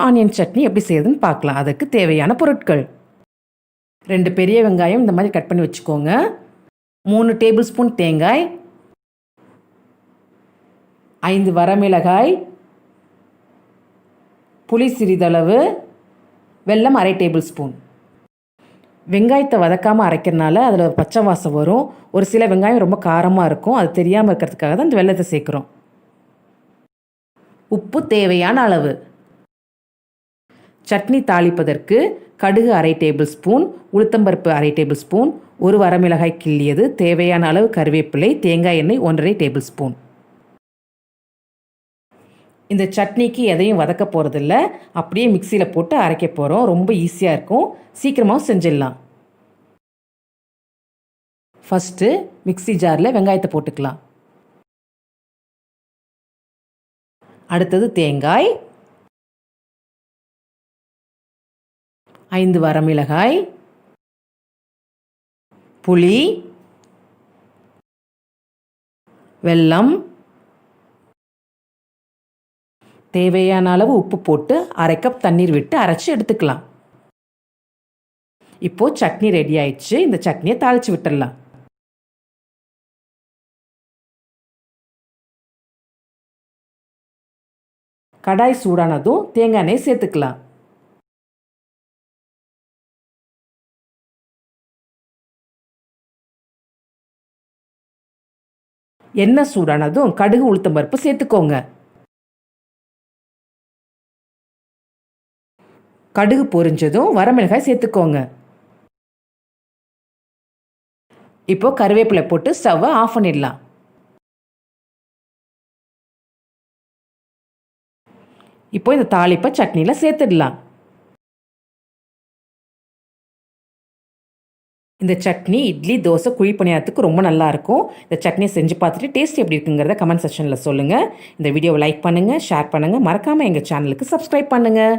Onion chutney எப்படி செய்யுதுன்னு பார்க்கலாம். அதுக்கு தேவையான பொருட்கள்: 2 பெரிய வெங்காயம் இந்த மாதிரி கட் பண்ணி வச்சுக்கோங்க, 3 டேபிள் ஸ்பூன் தேங்காய், 5 வரமிளகாய், புளி சிறிதளவு, வெல்லம் அரை டேபிள் ஸ்பூன். வெங்காயத்தை வதக்காமல் அரைக்கிறதுனால அதில் பச்சை வாசம் வரும். ஒரு சில வெங்காயம் ரொம்ப காரமாக இருக்கும், அது தெரியாமல் இருக்கிறதுக்காக தான் இந்த வெல்லத்தை சேர்க்குறோம். உப்பு தேவையான அளவு. சட்னி தாளிப்பதற்கு கடுகு அரை டேபிள் ஸ்பூன், உளுத்தம்பருப்பு அரை டேபிள் ஸ்பூன், 1 வரமிளகாய் கிள்ளியது, தேவையான அளவு கருவேப்பிலை, தேங்காய் எண்ணெய் 1½ டேபிள் ஸ்பூன். இந்த சட்னிக்கு எதையும் வதக்க போகிறதில்ல, அப்படியே மிக்சியில் போட்டு அரைக்க போகிறோம். ரொம்ப ஈஸியாக இருக்கும், சீக்கிரமாகவும் செஞ்சிடலாம். ஃபஸ்ட்டு மிக்சி ஜாரில் வெங்காயத்தை போட்டுக்கலாம். அடுத்தது தேங்காய், 5 வரமிளகாய், புளி, வெல்லம், தேவையான அளவு உப்பு போட்டு 1/2 கப் தண்ணீர் விட்டு அரைச்சி எடுத்துக்கலாம். இப்போது சட்னி ரெடி ஆயிடுச்சு. இந்த சட்னியை தாளித்து விட்டுடலாம். கடாய் சூடானதும் தேங்காய் எண்ணெய் சேர்த்துக்கலாம். எண்ணெய் சூடானதும் கடுகு உளுத்தம்பருப்பு சேர்த்துக்கோங்க. கடுகு பொரிஞ்சதும் வரமிளகாய் சேர்த்துக்கோங்க. இப்போ கருவேப்பிலை போட்டு ஸ்டவ்வை ஆஃப் பண்ணிடலாம். இப்போ இந்த தாளிப்பை சட்னியில் சேர்த்துடலாம். இந்த சட்னி இட்லி, தோசை, குழி பணியாரத்துக்கு ரொம்ப நல்லாயிருக்கும். இந்த சட்னியை செஞ்சு பார்த்துட்டு டேஸ்ட் எப்படி இருக்குங்கிறத கமெண்ட் செக்ஷனில் சொல்லுங்கள். இந்த வீடியோவை லைக் பண்ணுங்கள், ஷேர் பண்ணுங்கள், மறக்காமல் எங்கள் சேனலுக்கு சப்ஸ்கிரைப் பண்ணுங்கள்.